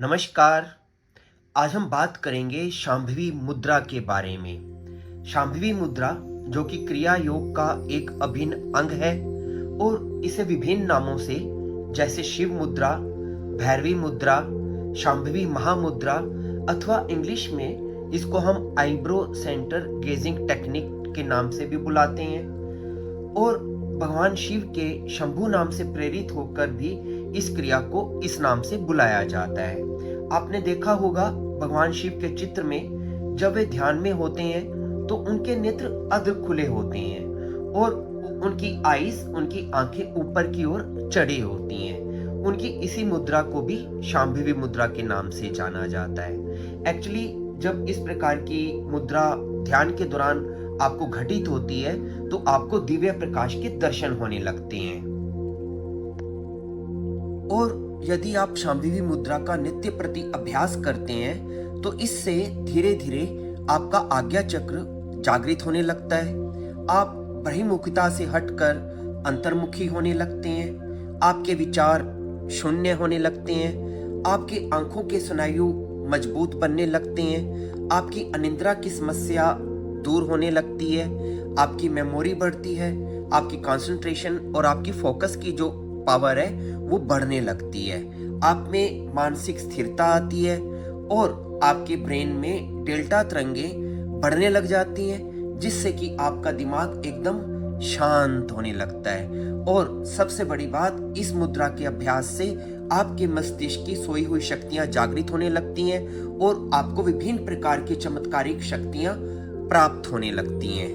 नमस्कार। आज हम बात करेंगे शांभवी मुद्रा के बारे में। शांभवी मुद्रा जो कि क्रिया योग का एक अभिन्न अंग है और इसे विभिन्न नामों से जैसे शिव मुद्रा, भैरवी मुद्रा, शांभवी महामुद्रा अथवा इंग्लिश में इसको हम आईब्रो सेंटर गेजिंग टेक्निक के नाम से भी बुलाते हैं और भगवान शिव के शंभु नाम से प्रेरित होकर भी इस क्रिया को इस नाम से बुलाया जाता है। आपने देखा होगा भगवान शिव के चित्र में जब वे ध्यान में होते हैं तो उनके नेत्र अर्ध खुले होते हैं और उनकी आईज, उनकी आंखें ऊपर की ओर चढ़ी होती हैं। उनकी इसी मुद्रा को भी शांभवी मुद्रा के नाम से जाना जाता है। एक्चुअली जब इस प्रकार की मुद्रा ध्यान के दौरान आपको घटित होती है तो आपको दिव्य प्रकाश के दर्शन होने लगते हैं। और यदि आप शांभवी मुद्रा का नित्य प्रति अभ्यास करते हैं तो इससे धीरे धीरे आपका आज्ञा चक्र जागृत होने लगता है। आप बहिर्मुखता से हटकर अंतर्मुखी होने लगते हैं। आपके विचार शून्य होने लगते हैं। आपकी आंखों के स्नायु मजबूत बनने लगते हैं। आपकी अनिद्रा की समस्या दूर होने लगती है। आपकी मेमोरी बढ़ती है। आपकी कंसंट्रेशन और आपकी फोकस की जो पावर है वो बढ़ने लगती है। आप में मानसिक स्थिरता आती है और आपके ब्रेन में डेल्टा तरंगे बढ़ने लग जाती हैं जिससे कि आपका दिमाग एकदम शांत होने लगता है। और सबसे बड़ी बात, इस मुद्रा के अभ्यास से आपके मस्तिष्क की सोई हुई शक्तियां जागृत होने लगती हैं और आपको विभिन्न प्रकार की चमत्कारिक शक्तियां प्राप्त होने लगती हैं।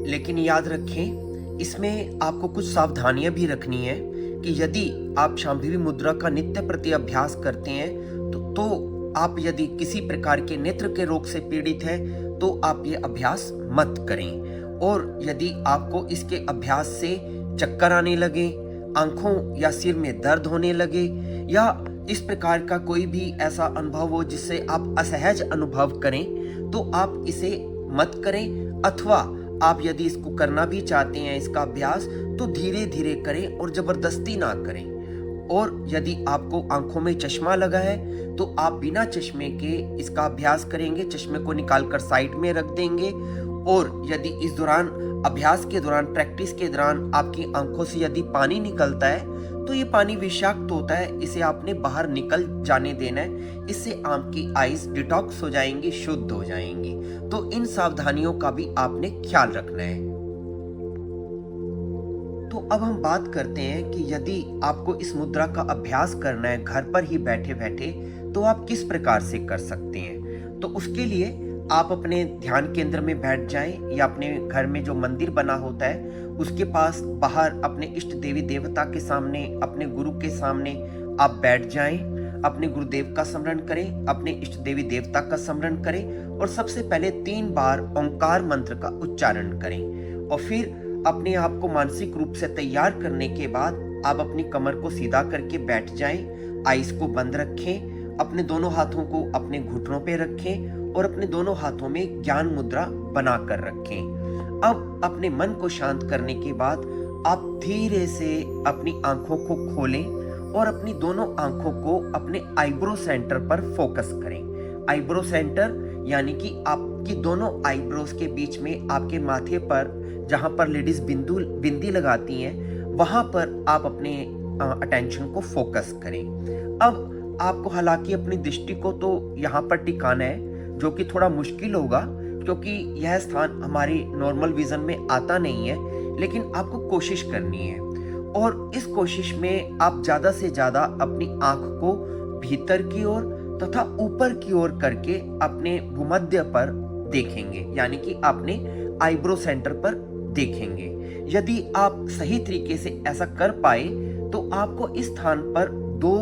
लेकिन याद रखें, इसमें आपको कुछ सावधानियां भी रखनी है कि यदि आप शांभवी मुद्रा का नित्य प्रति अभ्यास करते हैं तो आप यदि किसी प्रकार के नेत्र के रोग से पीड़ित हैं तो आप ये अभ्यास मत करें। और यदि आपको इसके अभ्यास से चक्कर आने लगे, आंखों या सिर में दर्द होने लगे या इस प्रकार का कोई भी ऐसा अनुभव हो जिससे आप असहज अनुभव करें तो आप इसे मत करें। अथवा आप यदि इसको करना भी चाहते हैं इसका अभ्यास तो धीरे धीरे करें और जबरदस्ती ना करें। और यदि आपको आंखों में चश्मा लगा है तो आप बिना चश्मे के इसका अभ्यास करेंगे, चश्मे को निकालकर साइड में रख देंगे। और यदि इस दौरान अभ्यास के दौरान, प्रैक्टिस के दौरान आपकी आंखों से यदि पानी निकलता है तो ये पानी विषाक्त होता है, इसे आपने बाहर निकल जाने देना है। इससे आपकी आईज डिटॉक्स हो जाएंगी, शुद्ध हो जाएंगी। तो इन सावधानियों का भी आपने ख्याल रखना है। तो अब हम बात करते हैं कि यदि आपको इस मुद्रा का अभ्यास करना है घर पर ही बैठे बैठे तो आप किस प्रकार से कर सकते हैं। तो उसके लिए आप अपने ध्यान केंद्र में बैठ जाएं या अपने घर में जो मंदिर बना होता है उसके पास बाहर अपने इष्ट देवी देवता के सामने, अपने गुरु के सामने आप बैठ जाएं। अपने गुरुदेव का स्मरण करें, अपने इष्ट देवी देवता का स्मरण करें और सबसे पहले 3 बार ओंकार मंत्र का उच्चारण करें। और फिर अपने आप को मानसिक रूप से तैयार करने के बाद आप अपनी कमर को सीधा करके बैठ जाएं। आईज को बंद रखें, अपने दोनों हाथों को अपने घुटनों पे रखें और अपने दोनों हाथों में ज्ञान मुद्रा बनाकर रखें। अब अपने मन को शांत करने के बाद आप धीरे से अपनी आंखों को खोलें और अपनी दोनों आंखों को अपने आईब्रो सेंटर पर फोकस करें। आईब्रो सेंटर यानी कि आपकी दोनों आईब्रोज के बीच में आपके माथे पर जहां पर लेडीज बिंदी लगाती हैं वहां पर आप अपने अटेंशन को फोकस करें। अब आपको हालांकि अपनी दृष्टि को तो यहाँ पर टिकाना है जो कि थोड़ा मुश्किल होगा क्योंकि यह स्थान हमारी नॉर्मल विजन में आता नहीं है, लेकिन आपको कोशिश करनी है। और इस कोशिश में आप ज्यादा से ज्यादा अपनी आंख को भीतर की ओर तथा ऊपर की ओर करके अपने भूमध्य पर देखेंगे, यानी कि अपने आईब्रो सेंटर पर देखेंगे। यदि आप सही तरीके से ऐसा कर पाए तो आपको इस स्थान पर 2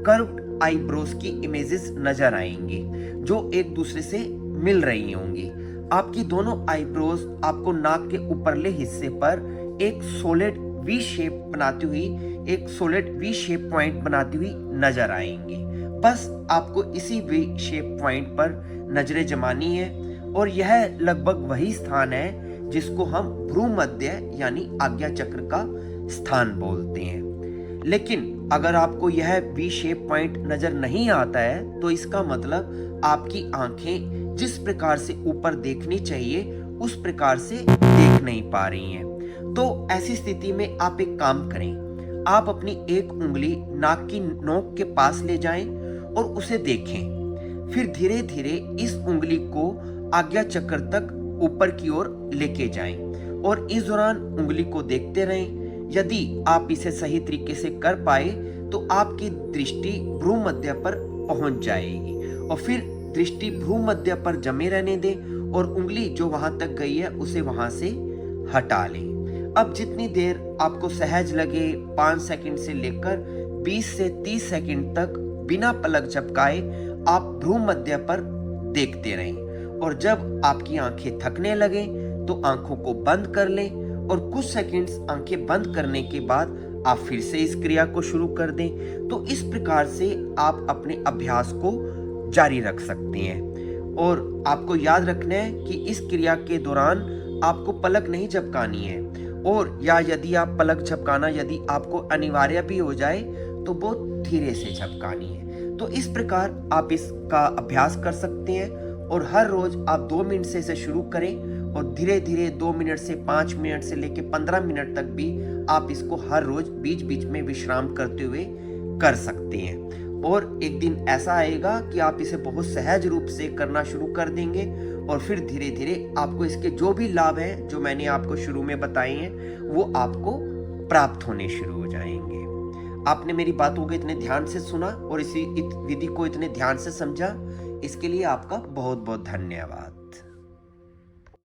कर्व्ड आईब्रोज की इमेजेस नजर आएंगी जो एक दूसरे से मिल रही होंगी। आपकी दोनों आईब्रोज आपको नाक के ऊपरले हिस्से पर एक सॉलिड वी शेप बनाती हुई, एक सॉलिड वी शेप पॉइंट बनाती हुई नजर आएंगी। बस आपको इसी वी शेप पॉइंट पर नजरें जमानी है और यह लगभग वही स्थान है जिसको हम भ्रूमध्य यानी आज्ञा चक्र का स्थान बोलते हैं। लेकिन अगर आपको यह वी शेप पॉइंट नजर नहीं आता है तो इसका मतलब आपकी आंखें जिस प्रकार से ऊपर देखनी चाहिए उस प्रकार से देख नहीं पा रही हैं। तो ऐसी स्थिति में आप एक काम करें, आप अपनी एक उंगली नाक की नोक के पास ले जाएं और उसे देखें। फिर धीरे धीरे इस उंगली को आज्ञा चक्र तक ऊपर की ओर लेके जाएं और इस दौरान उंगली को देखते रहें। यदि आप इसे सही तरीके से कर पाए तो आपकी दृष्टि भ्रूमध्य पर पहुंच जाएगी और फिर दृष्टि भ्रूमध्य पर जमे रहने दें और उंगली जो वहां तक गई है उसे वहां से हटा लें। अब जितनी देर आपको सहज लगे, 5 सेकंड से लेकर 20 से 30 सेकंड तक बिना पलक झपकाए आप भ्रूमध्य पर देखते रहें और जब आपकी आंखें थकने लगे तो आंखों को बंद कर लें और कुछ सेकंड्स आंखें बंद करने के बाद आप फिर से इस क्रिया को शुरू कर दें। तो इस प्रकार से आप अपने अभ्यास को जारी रख सकते हैं और आपको याद रखना है कि इस क्रिया के दौरान आपको पलक नहीं झपकानी है और या यदि आप पलक झपकाना यदि आपको अनिवार्य भी हो जाए तो बहुत धीरे से झपकानी है। तो इस प्रकार आप इसका अभ्यास कर सकते हैं और हर रोज आप 2 मिनट से इसे शुरू करें और धीरे धीरे 2 मिनट से 5 मिनट से लेकर 15 मिनट तक भी आप इसको हर रोज बीच बीच में विश्राम करते हुए कर सकते हैं। और एक दिन ऐसा आएगा कि आप इसे बहुत सहज रूप से करना शुरू कर देंगे और फिर धीरे धीरे आपको इसके जो भी लाभ हैं जो मैंने आपको शुरू में बताए हैं वो आपको प्राप्त होने शुरू हो जाएंगे। आपने मेरी बातों को इतने ध्यान से सुना और इसी विधि को इतने ध्यान से समझा, इसके लिए आपका बहुत बहुत धन्यवाद।